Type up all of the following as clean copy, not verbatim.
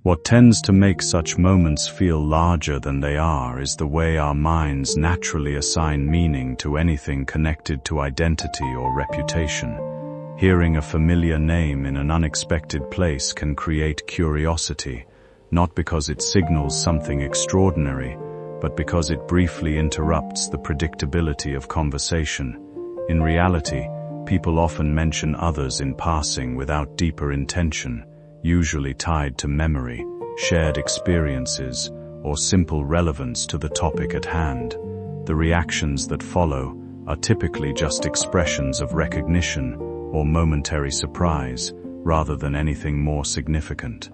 What tends to make such moments feel larger than they are is the way our minds naturally assign meaning to anything connected to identity or reputation. Hearing a familiar name in an unexpected place can create curiosity, not because it signals something extraordinary, but because it briefly interrupts the predictability of conversation. In reality, people often mention others in passing without deeper intention, usually tied to memory, shared experiences, or simple relevance to the topic at hand. The reactions that follow are typically just expressions of recognition or momentary surprise, rather than anything more significant.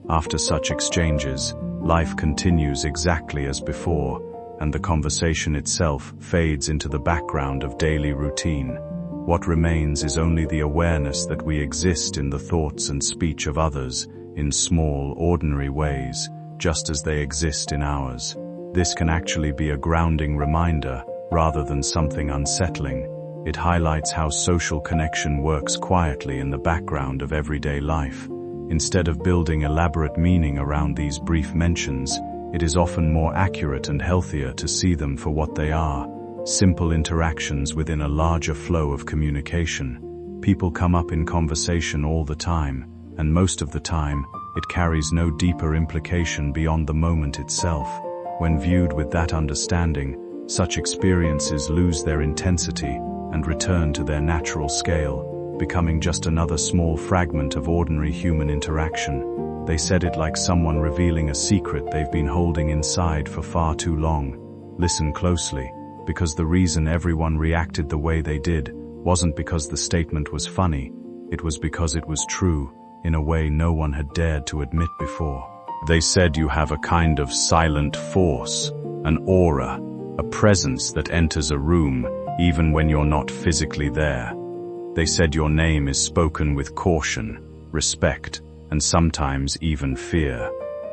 After such exchanges, life continues exactly as before, and the conversation itself fades into the background of daily routine. What remains is only the awareness that we exist in the thoughts and speech of others, in small, ordinary ways, just as they exist in ours. This can actually be a grounding reminder, rather than something unsettling. It highlights how social connection works quietly in the background of everyday life. Instead of building elaborate meaning around these brief mentions, it is often more accurate and healthier to see them for what they are: simple interactions within a larger flow of communication. People come up in conversation all the time, and most of the time, it carries no deeper implication beyond the moment itself. When viewed with that understanding, such experiences lose their intensity and return to their natural scale, becoming just another small fragment of ordinary human interaction. They said it like someone revealing a secret they've been holding inside for far too long. Listen closely, because the reason everyone reacted the way they did wasn't because the statement was funny, it was because it was true, in a way no one had dared to admit before. They said you have a kind of silent force, an aura, a presence that enters a room even when you're not physically there. They said your name is spoken with caution, respect, and sometimes even fear.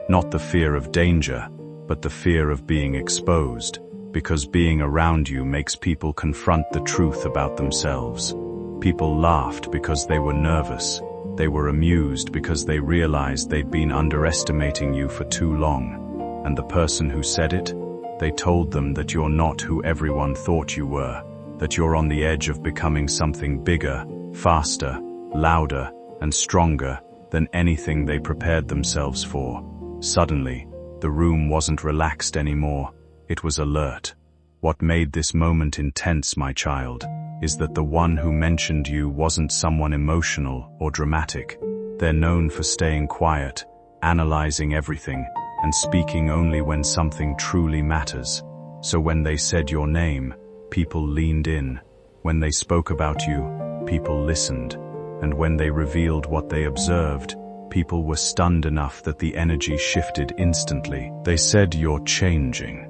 Not the fear of danger, but the fear of being exposed, because being around you makes people confront the truth about themselves. People laughed because they were nervous. They were amused because they realized they'd been underestimating you for too long. And the person who said it, they told them that you're not who everyone thought you were, that you're on the edge of becoming something bigger, faster, louder, and stronger than anything they prepared themselves for. Suddenly, the room wasn't relaxed anymore, it was alert. What made this moment intense, my child, is that the one who mentioned you wasn't someone emotional or dramatic. They're known for staying quiet, analyzing everything, and speaking only when something truly matters. So when they said your name, people leaned in. When they spoke about you, people listened. And when they revealed what they observed, people were stunned enough that the energy shifted instantly. They said you're changing.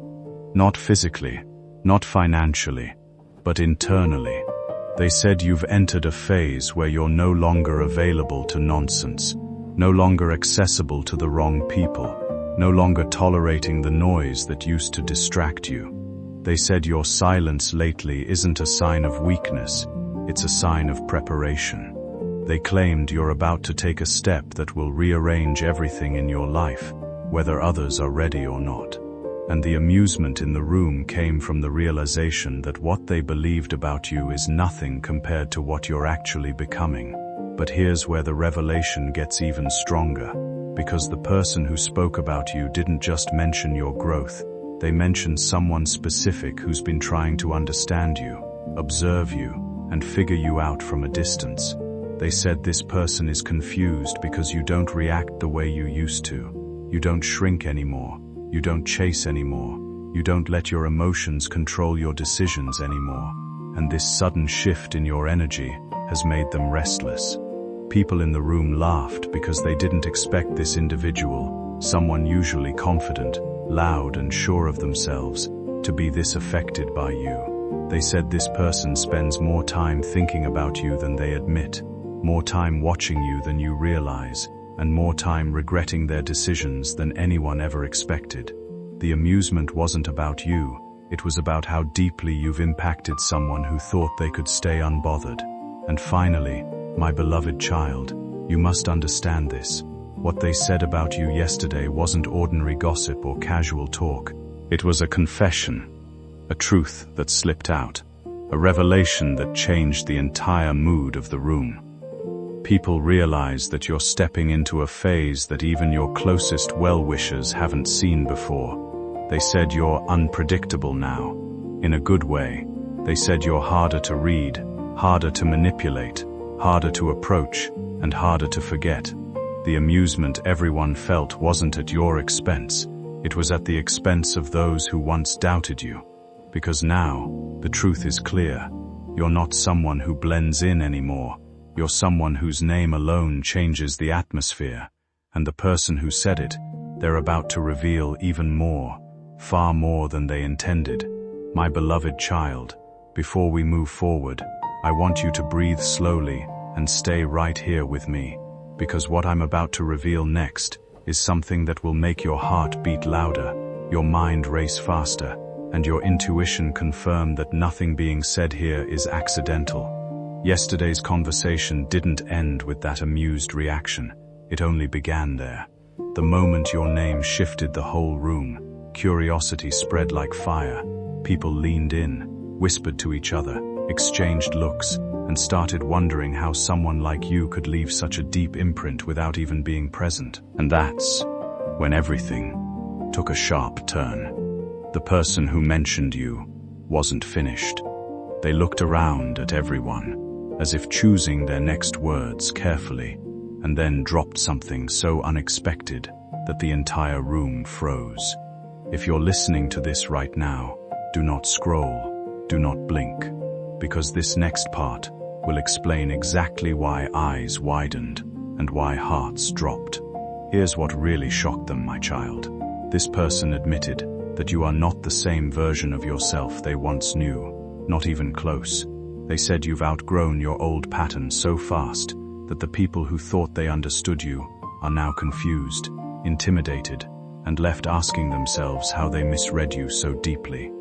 Not physically, not financially, but internally. They said you've entered a phase where you're no longer available to nonsense, no longer accessible to the wrong people, no longer tolerating the noise that used to distract you. They said your silence lately isn't a sign of weakness, it's a sign of preparation. They claimed you're about to take a step that will rearrange everything in your life, whether others are ready or not. And the amusement in the room came from the realization that what they believed about you is nothing compared to what you're actually becoming. But here's where the revelation gets even stronger, because the person who spoke about you didn't just mention your growth, they mentioned someone specific who's been trying to understand you, observe you, and figure you out from a distance. They said this person is confused because you don't react the way you used to. You don't shrink anymore. You don't chase anymore. You don't let your emotions control your decisions anymore. And this sudden shift in your energy has made them restless. People in the room laughed because they didn't expect this individual, someone usually confident, loud and sure of themselves, to be this affected by you. They said this person spends more time thinking about you than they admit, more time watching you than you realize, and more time regretting their decisions than anyone ever expected. The amusement wasn't about you, it was about how deeply you've impacted someone who thought they could stay unbothered. And finally, my beloved child, you must understand this. What they said about you yesterday wasn't ordinary gossip or casual talk. It was a confession, a truth that slipped out, a revelation that changed the entire mood of the room. People realize that you're stepping into a phase that even your closest well-wishers haven't seen before. They said you're unpredictable now, in a good way. They said you're harder to read, harder to manipulate, harder to approach, and harder to forget. The amusement everyone felt wasn't at your expense. It was at the expense of those who once doubted you. Because now, the truth is clear. You're not someone who blends in anymore. You're someone whose name alone changes the atmosphere. And the person who said it, they're about to reveal even more, far more than they intended. My beloved child, before we move forward, I want you to breathe slowly and stay right here with me, because what I'm about to reveal next is something that will make your heart beat louder, your mind race faster, and your intuition confirm that nothing being said here is accidental. Yesterday's conversation didn't end with that amused reaction. It only began there. The moment your name shifted the whole room, curiosity spread like fire. People leaned in, whispered to each other, exchanged looks, and started wondering how someone like you could leave such a deep imprint without even being present. And that's when everything took a sharp turn. The person who mentioned you wasn't finished. They looked around at everyone, as if choosing their next words carefully, and then dropped something so unexpected that the entire room froze. If you're listening to this right now, do not scroll, do not blink, because this next part will explain exactly why eyes widened and why hearts dropped. Here's what really shocked them, my child. This person admitted that you are not the same version of yourself they once knew, not even close. They said you've outgrown your old patterns so fast that the people who thought they understood you are now confused, intimidated, and left asking themselves how they misread you so deeply.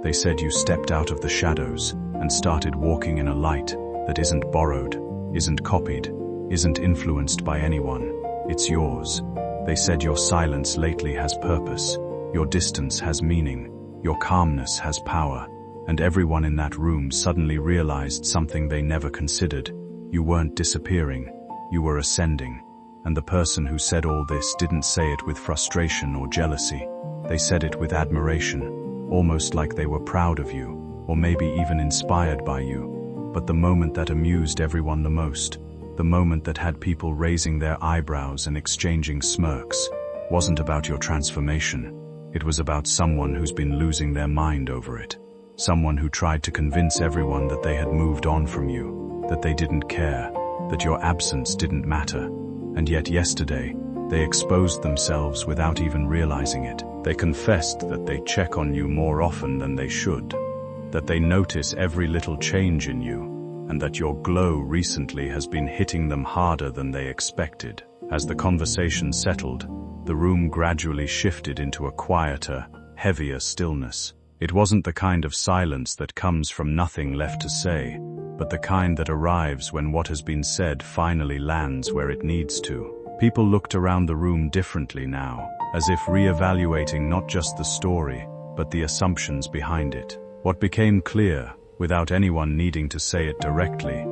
They said you stepped out of the shadows and started walking in a light that isn't borrowed, isn't copied, isn't influenced by anyone. It's yours. They said your silence lately has purpose, your distance has meaning, your calmness has power, and everyone in that room suddenly realized something they never considered. You weren't disappearing, you were ascending. And the person who said all this didn't say it with frustration or jealousy. They said it with admiration, almost like they were proud of you, or maybe even inspired by you. But the moment that amused everyone the most, the moment that had people raising their eyebrows and exchanging smirks, wasn't about your transformation. It was about someone who's been losing their mind over it. Someone who tried to convince everyone that they had moved on from you, that they didn't care, that your absence didn't matter. And yet yesterday, they exposed themselves without even realizing it. They confessed that they check on you more often than they should, that they notice every little change in you, and that your glow recently has been hitting them harder than they expected. As the conversation settled, the room gradually shifted into a quieter, heavier stillness. It wasn't the kind of silence that comes from nothing left to say, but the kind that arrives when what has been said finally lands where it needs to. People looked around the room differently now, as if re-evaluating not just the story, but the assumptions behind it. What became clear, without anyone needing to say it directly,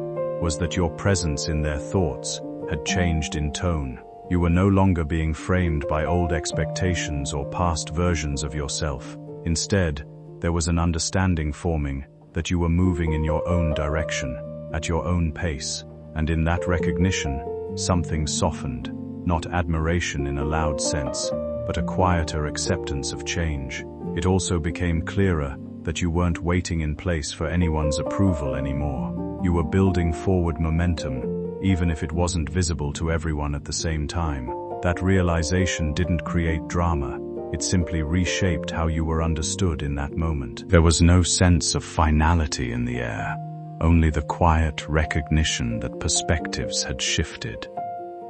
was that your presence in their thoughts had changed in tone. You were no longer being framed by old expectations or past versions of yourself. Instead, there was an understanding forming that you were moving in your own direction, at your own pace, and in that recognition, something softened, not admiration in a loud sense, but a quieter acceptance of change. It also became clearer that you weren't waiting in place for anyone's approval anymore. You were building forward momentum, even if it wasn't visible to everyone at the same time. That realization didn't create drama. It simply reshaped how you were understood in that moment. There was no sense of finality in the air, only the quiet recognition that perspectives had shifted.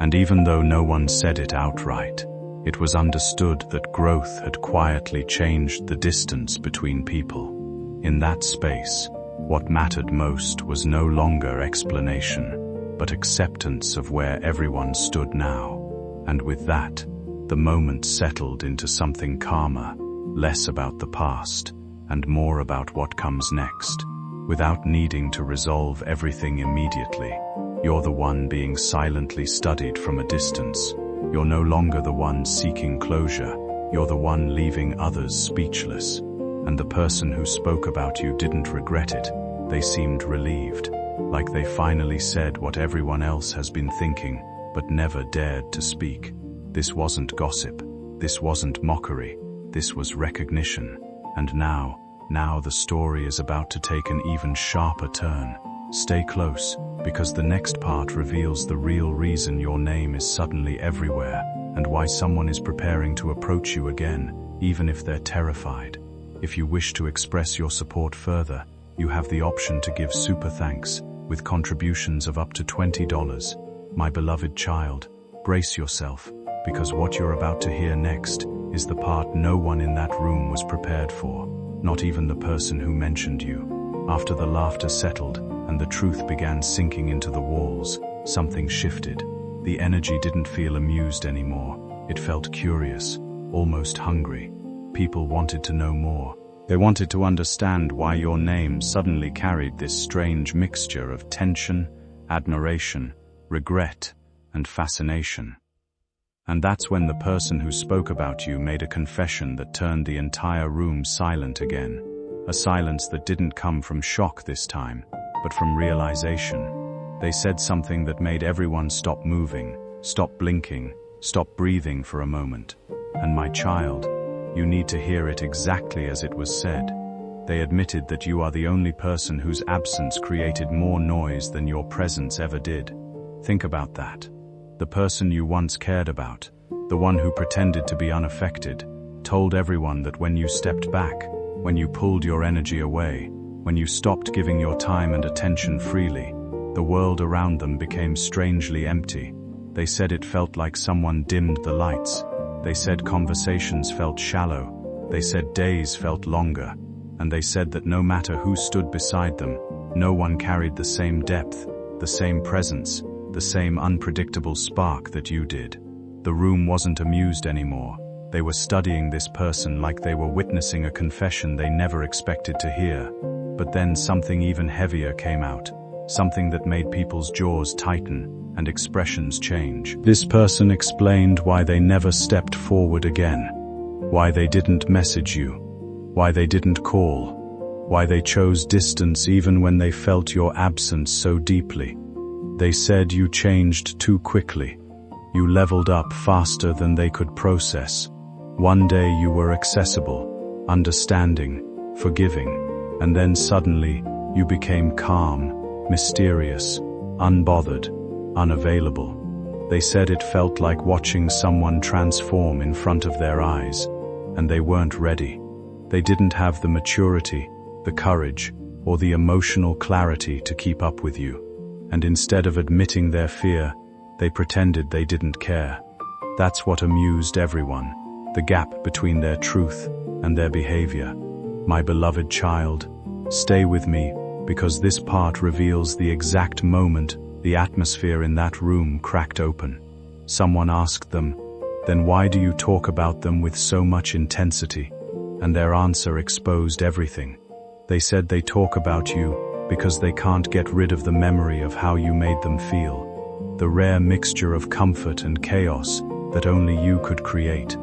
And even though no one said it outright, it was understood that growth had quietly changed the distance between people. In that space, what mattered most was no longer explanation, but acceptance of where everyone stood now. And with that, the moment settled into something calmer, less about the past, and more about what comes next. Without needing to resolve everything immediately, you're the one being silently studied from a distance. You're no longer the one seeking closure, you're the one leaving others speechless. And the person who spoke about you didn't regret it, they seemed relieved, like they finally said what everyone else has been thinking, but never dared to speak. This wasn't gossip, this wasn't mockery, this was recognition. And now the story is about to take an even sharper turn. Stay close, because the next part reveals the real reason your name is suddenly everywhere, and why someone is preparing to approach you again, even if they're terrified. If you wish to express your support further, you have the option to give super thanks, with contributions of up to $20. My beloved child, brace yourself, because what you're about to hear next is the part no one in that room was prepared for, not even the person who mentioned you. After the laughter settled and the truth began sinking into the walls, something shifted. The energy didn't feel amused anymore. It felt curious, almost hungry. People wanted to know more. They wanted to understand why your name suddenly carried this strange mixture of tension, admiration, regret, and fascination. And that's when the person who spoke about you made a confession that turned the entire room silent again. A silence that didn't come from shock this time, but from realization. They said something that made everyone stop moving, stop blinking, stop breathing for a moment. And my child, you need to hear it exactly as it was said. They admitted that you are the only person whose absence created more noise than your presence ever did. Think about that. The person you once cared about, the one who pretended to be unaffected, told everyone that when you stepped back, when you pulled your energy away, when you stopped giving your time and attention freely, the world around them became strangely empty. They said it felt like someone dimmed the lights. They said conversations felt shallow. They said days felt longer. And they said that no matter who stood beside them, no one carried the same depth, the same presence, the same unpredictable spark that you did. The room wasn't amused anymore. They were studying this person like they were witnessing a confession they never expected to hear. But then something even heavier came out, something that made people's jaws tighten and expressions change. This person explained why they never stepped forward again, why they didn't message you, why they didn't call, why they chose distance even when they felt your absence so deeply. They said you changed too quickly. You leveled up faster than they could process. One day you were accessible, understanding, forgiving, and then suddenly you became calm, mysterious, unbothered, unavailable. They said it felt like watching someone transform in front of their eyes, and they weren't ready. They didn't have the maturity, the courage, or the emotional clarity to keep up with you. And instead of admitting their fear, they pretended they didn't care. That's what amused everyone, the gap between their truth and their behavior. My beloved child, stay with me, because this part reveals the exact moment the atmosphere in that room cracked open. Someone asked them, "Then why do you talk about them with so much intensity?" And their answer exposed everything. They said they talk about you because they can't get rid of the memory of how you made them feel, the rare mixture of comfort and chaos that only you could create.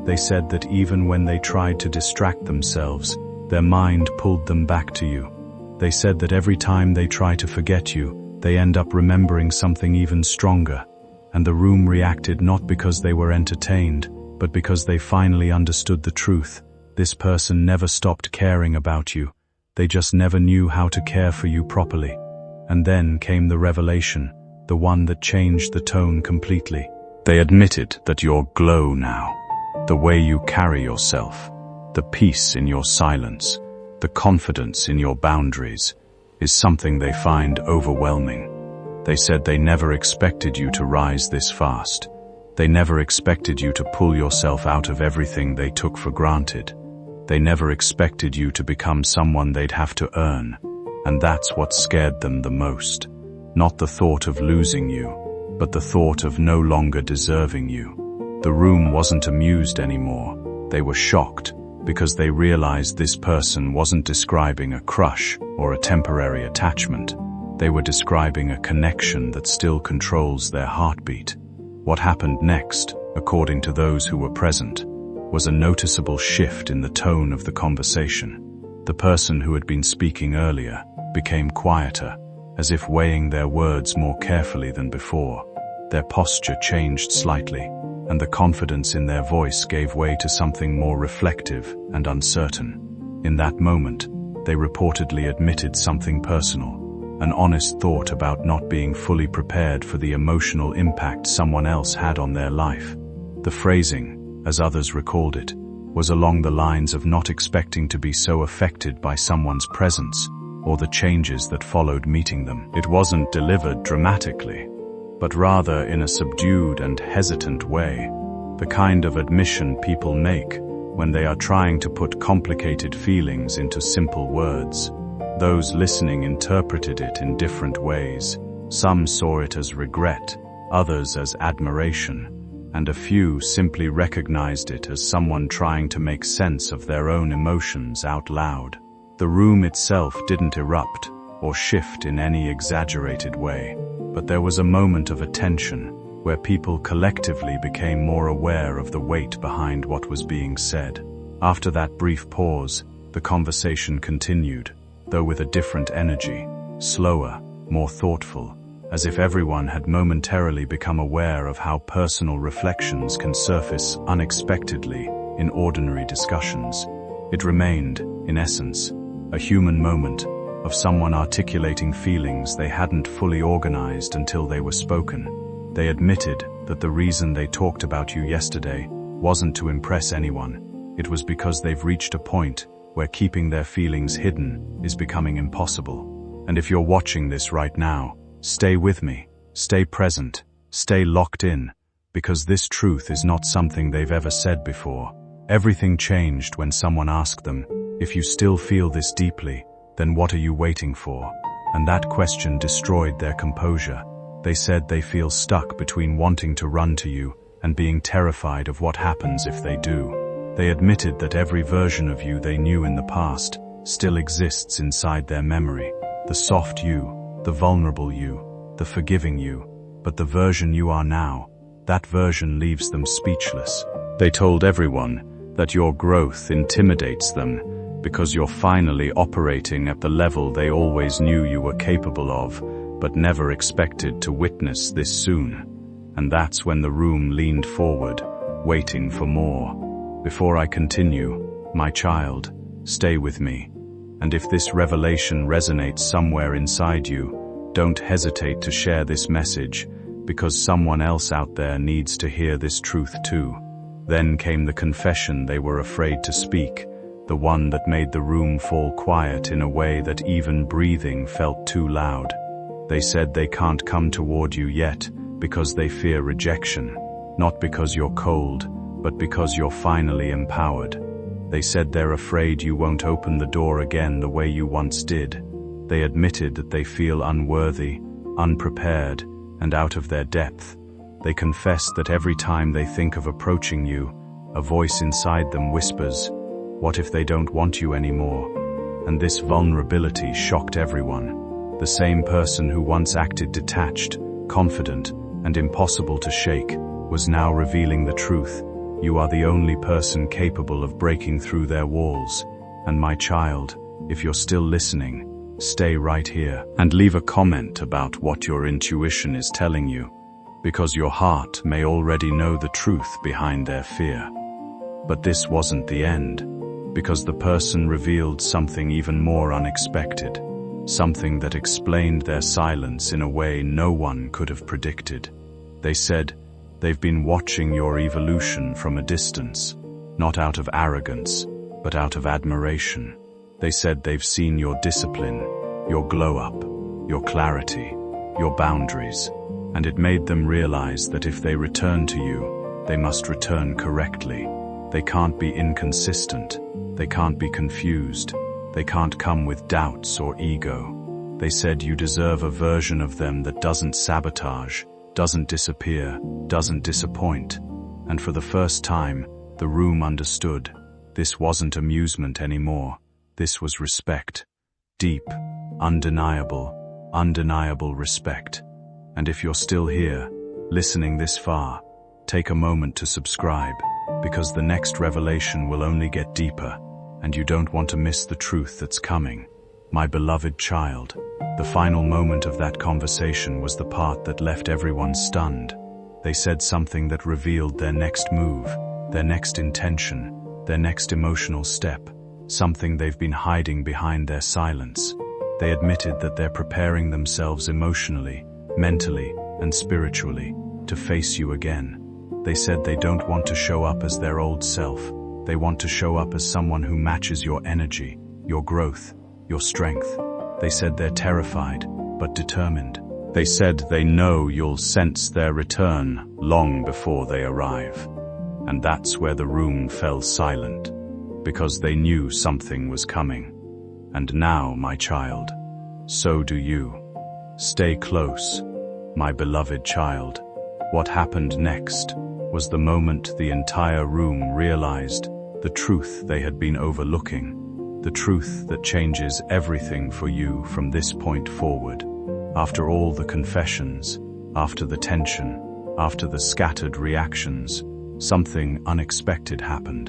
They said that even when they tried to distract themselves, their mind pulled them back to you. They said that every time they try to forget you, they end up remembering something even stronger. And the room reacted not because they were entertained, but because they finally understood the truth. This person never stopped caring about you. They just never knew how to care for you properly. And then came the revelation, the one that changed the tone completely. They admitted that your glow now, the way you carry yourself, the peace in your silence, the confidence in your boundaries, is something they find overwhelming. They said they never expected you to rise this fast. They never expected you to pull yourself out of everything they took for granted. They never expected you to become someone they'd have to earn. And that's what scared them the most. Not the thought of losing you, but the thought of no longer deserving you. The room wasn't amused anymore. They were shocked, because they realized this person wasn't describing a crush or a temporary attachment. They were describing a connection that still controls their heartbeat. What happened next, according to those who were present, was a noticeable shift in the tone of the conversation. The person who had been speaking earlier became quieter, as if weighing their words more carefully than before. Their posture changed slightly, and the confidence in their voice gave way to something more reflective and uncertain. In that moment, they reportedly admitted something personal, an honest thought about not being fully prepared for the emotional impact someone else had on their life. The phrasing, as others recalled it, was along the lines of not expecting to be so affected by someone's presence or the changes that followed meeting them. It wasn't delivered dramatically, but rather in a subdued and hesitant way, the kind of admission people make when they are trying to put complicated feelings into simple words. Those listening interpreted it in different ways. Some saw it as regret, others as admiration, and a few simply recognized it as someone trying to make sense of their own emotions out loud. The room itself didn't erupt or shift in any exaggerated way, but there was a moment of attention where people collectively became more aware of the weight behind what was being said. After that brief pause, the conversation continued, though with a different energy, slower, more thoughtful, as if everyone had momentarily become aware of how personal reflections can surface unexpectedly in ordinary discussions. It remained, in essence, a human moment of someone articulating feelings they hadn't fully organized until they were spoken. They admitted that the reason they talked about you yesterday wasn't to impress anyone. It was because they've reached a point where keeping their feelings hidden is becoming impossible. And if you're watching this right now, stay with me, stay present, stay locked in, because this truth is not something they've ever said before. Everything changed when someone asked them, "If you still feel this deeply, then what are you waiting for?" And that question destroyed their composure. They said they feel stuck between wanting to run to you and being terrified of what happens if they do. They admitted that every version of you they knew in the past still exists inside their memory. The soft you, the vulnerable you, the forgiving you, but the version you are now, that version leaves them speechless. They told everyone that your growth intimidates them because you're finally operating at the level they always knew you were capable of, but never expected to witness this soon. And that's when the room leaned forward, waiting for more. Before I continue, my child, stay with me. And if this revelation resonates somewhere inside you, don't hesitate to share this message, because someone else out there needs to hear this truth too. Then came the confession they were afraid to speak, the one that made the room fall quiet in a way that even breathing felt too loud. They said they can't come toward you yet because they fear rejection, not because you're cold, but because you're finally empowered. They said they're afraid you won't open the door again the way you once did. They admitted that they feel unworthy, unprepared, and out of their depth. They confessed that every time they think of approaching you, a voice inside them whispers, "What if they don't want you anymore?" And this vulnerability shocked everyone. The same person who once acted detached, confident, and impossible to shake was now revealing the truth. You are the only person capable of breaking through their walls. And my child, if you're still listening, stay right here and leave a comment about what your intuition is telling you, because your heart may already know the truth behind their fear. But this wasn't the end, because the person revealed something even more unexpected, something that explained their silence in a way no one could have predicted. They said they've been watching your evolution from a distance, not out of arrogance, but out of admiration. They said they've seen your discipline, your glow-up, your clarity, your boundaries, and it made them realize that if they return to you, they must return correctly. They can't be inconsistent, they can't be confused, they can't come with doubts or ego. They said you deserve a version of them that doesn't sabotage, doesn't disappear, doesn't disappoint. And for the first time, the room understood. This wasn't amusement anymore. This was respect. Deep, undeniable respect. And if you're still here, listening this far, take a moment to subscribe, because the next revelation will only get deeper, and you don't want to miss the truth that's coming. My beloved child, the final moment of that conversation was the part that left everyone stunned. They said something that revealed their next move, their next intention, their next emotional step, something they've been hiding behind their silence. They admitted that they're preparing themselves emotionally, mentally, and spiritually to face you again. They said they don't want to show up as their old self. They want to show up as someone who matches your energy, your growth, your strength. They said they're terrified, but determined. They said they know you'll sense their return long before they arrive. And that's where the room fell silent, because they knew something was coming. And now, my child, so do you. Stay close, my beloved child. What happened next was the moment the entire room realized the truth they had been overlooking, the truth that changes everything for you from this point forward. After all the confessions, after the tension, after the scattered reactions, something unexpected happened.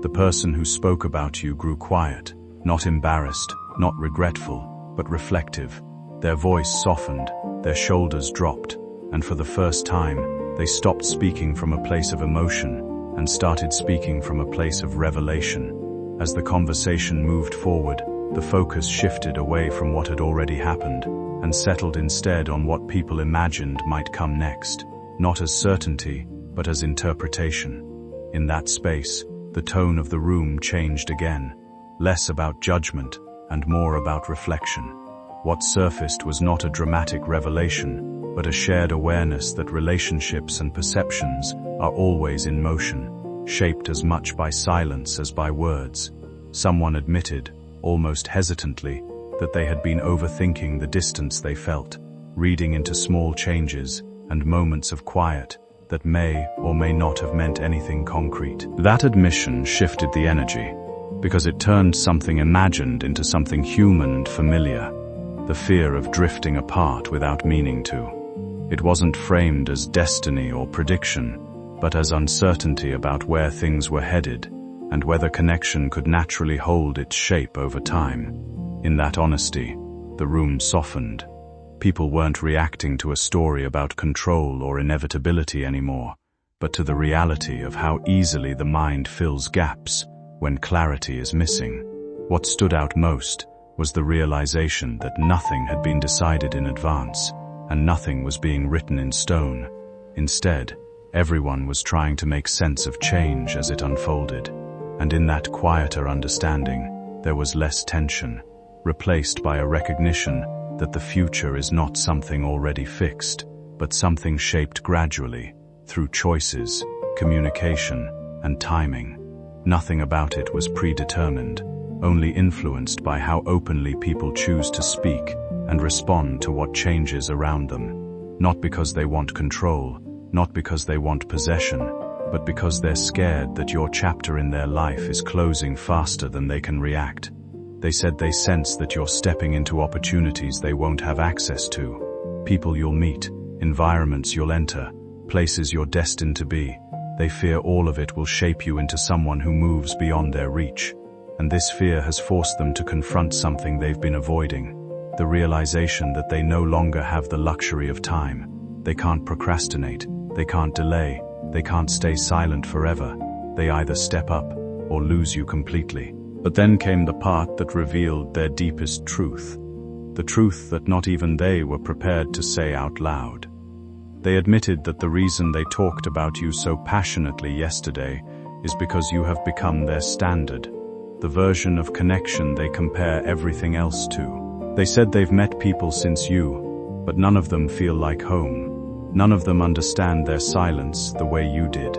The person who spoke about you grew quiet, not embarrassed, not regretful, but reflective. Their voice softened, their shoulders dropped, and for the first time, they stopped speaking from a place of emotion and started speaking from a place of revelation. As the conversation moved forward, the focus shifted away from what had already happened and settled instead on what people imagined might come next, not as certainty, but as interpretation. In that space, the tone of the room changed again, less about judgment and more about reflection. What surfaced was not a dramatic revelation, but a shared awareness that relationships and perceptions are always in motion, shaped as much by silence as by words. Someone admitted, almost hesitantly, that they had been overthinking the distance they felt, reading into small changes and moments of quiet that may or may not have meant anything concrete. That admission shifted the energy, because it turned something imagined into something human and familiar, the fear of drifting apart without meaning to. It wasn't framed as destiny or prediction, but as uncertainty about where things were headed and whether connection could naturally hold its shape over time. In that honesty, the room softened. People weren't reacting to a story about control or inevitability anymore, but to the reality of how easily the mind fills gaps when clarity is missing. What stood out most was the realization that nothing had been decided in advance, and nothing was being written in stone. Instead, everyone was trying to make sense of change as it unfolded, and in that quieter understanding, there was less tension, replaced by a recognition that the future is not something already fixed, but something shaped gradually, through choices, communication, and timing. Nothing about it was predetermined, only influenced by how openly people choose to speak and respond to what changes around them. Not because they want control, not because they want possession, but because they're scared that your chapter in their life is closing faster than they can react. They said they sense that you're stepping into opportunities they won't have access to, people you'll meet, environments you'll enter, places you're destined to be. They fear all of it will shape you into someone who moves beyond their reach. And this fear has forced them to confront something they've been avoiding, the realization that they no longer have the luxury of time. They can't procrastinate, they can't delay, they can't stay silent forever. They either step up or lose you completely. But then came the part that revealed their deepest truth, the truth that not even they were prepared to say out loud. They admitted that the reason they talked about you so passionately yesterday is because you have become their standard, the version of connection they compare everything else to. They said they've met people since you, but none of them feel like home. None of them understand their silence the way you did.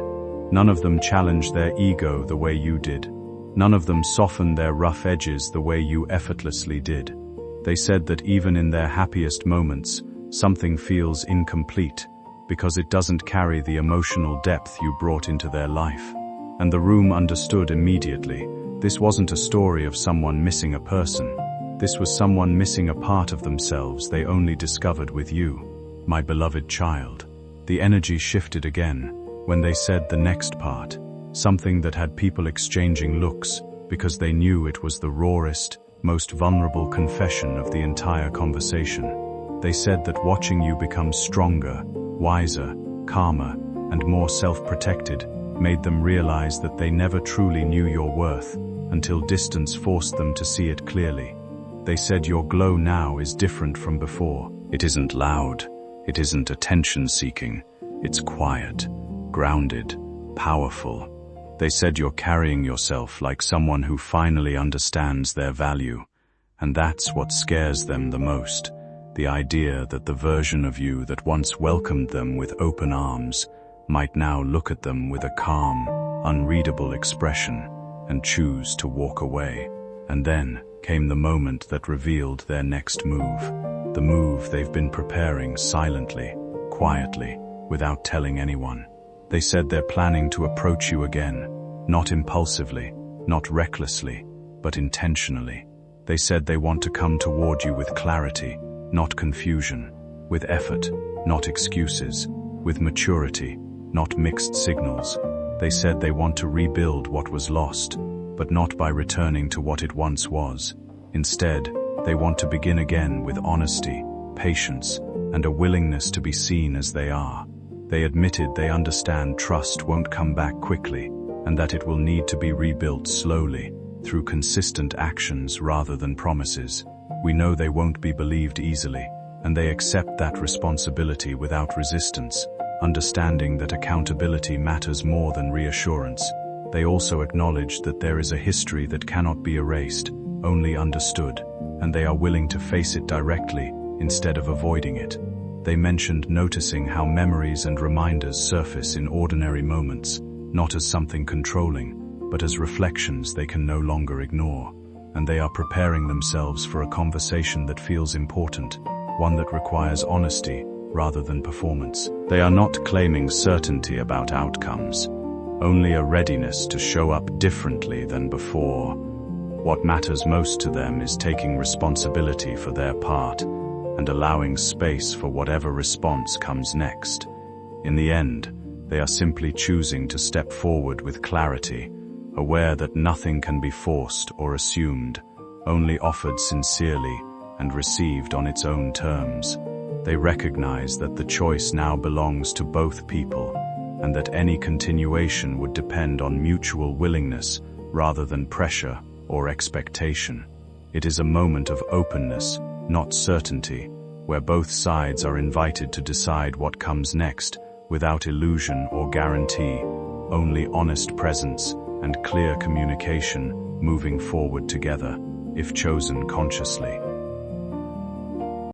None of them challenge their ego the way you did. None of them soften their rough edges the way you effortlessly did. They said that even in their happiest moments, something feels incomplete, because it doesn't carry the emotional depth you brought into their life. And the room understood immediately. This wasn't a story of someone missing a person. This was someone missing a part of themselves they only discovered with you, my beloved child. The energy shifted again when they said the next part, something that had people exchanging looks because they knew it was the rawest, most vulnerable confession of the entire conversation. They said that watching you become stronger, wiser, calmer, and more self-protected made them realize that they never truly knew your worth until distance forced them to see it clearly. They said your glow now is different from before. It isn't loud. It isn't attention-seeking. It's quiet, grounded, powerful. They said you're carrying yourself like someone who finally understands their value. And that's what scares them the most. The idea that the version of you that once welcomed them with open arms might now look at them with a calm, unreadable expression and choose to walk away. And then came the moment that revealed their next move. The move they've been preparing silently, quietly, without telling anyone. They said they're planning to approach you again, not impulsively, not recklessly, but intentionally. They said they want to come toward you with clarity, not confusion, with effort, not excuses, with maturity, not mixed signals. They said they want to rebuild what was lost, but not by returning to what it once was. Instead, they want to begin again with honesty, patience, and a willingness to be seen as they are. They admitted they understand trust won't come back quickly, and that it will need to be rebuilt slowly, through consistent actions rather than promises. We know they won't be believed easily, and they accept that responsibility without resistance, understanding that accountability matters more than reassurance. They also acknowledge that there is a history that cannot be erased, only understood, and they are willing to face it directly instead of avoiding it. They mentioned noticing how memories and reminders surface in ordinary moments, not as something controlling, but as reflections they can no longer ignore. And they are preparing themselves for a conversation that feels important, one that requires honesty rather than performance. They are not claiming certainty about outcomes, only a readiness to show up differently than before. What matters most to them is taking responsibility for their part and allowing space for whatever response comes next. In the end, they are simply choosing to step forward with clarity, aware that nothing can be forced or assumed, only offered sincerely and received on its own terms. They recognize that the choice now belongs to both people, and that any continuation would depend on mutual willingness rather than pressure or expectation. It is a moment of openness, not certainty, where both sides are invited to decide what comes next without illusion or guarantee, only honest presence and clear communication moving forward together, if chosen consciously.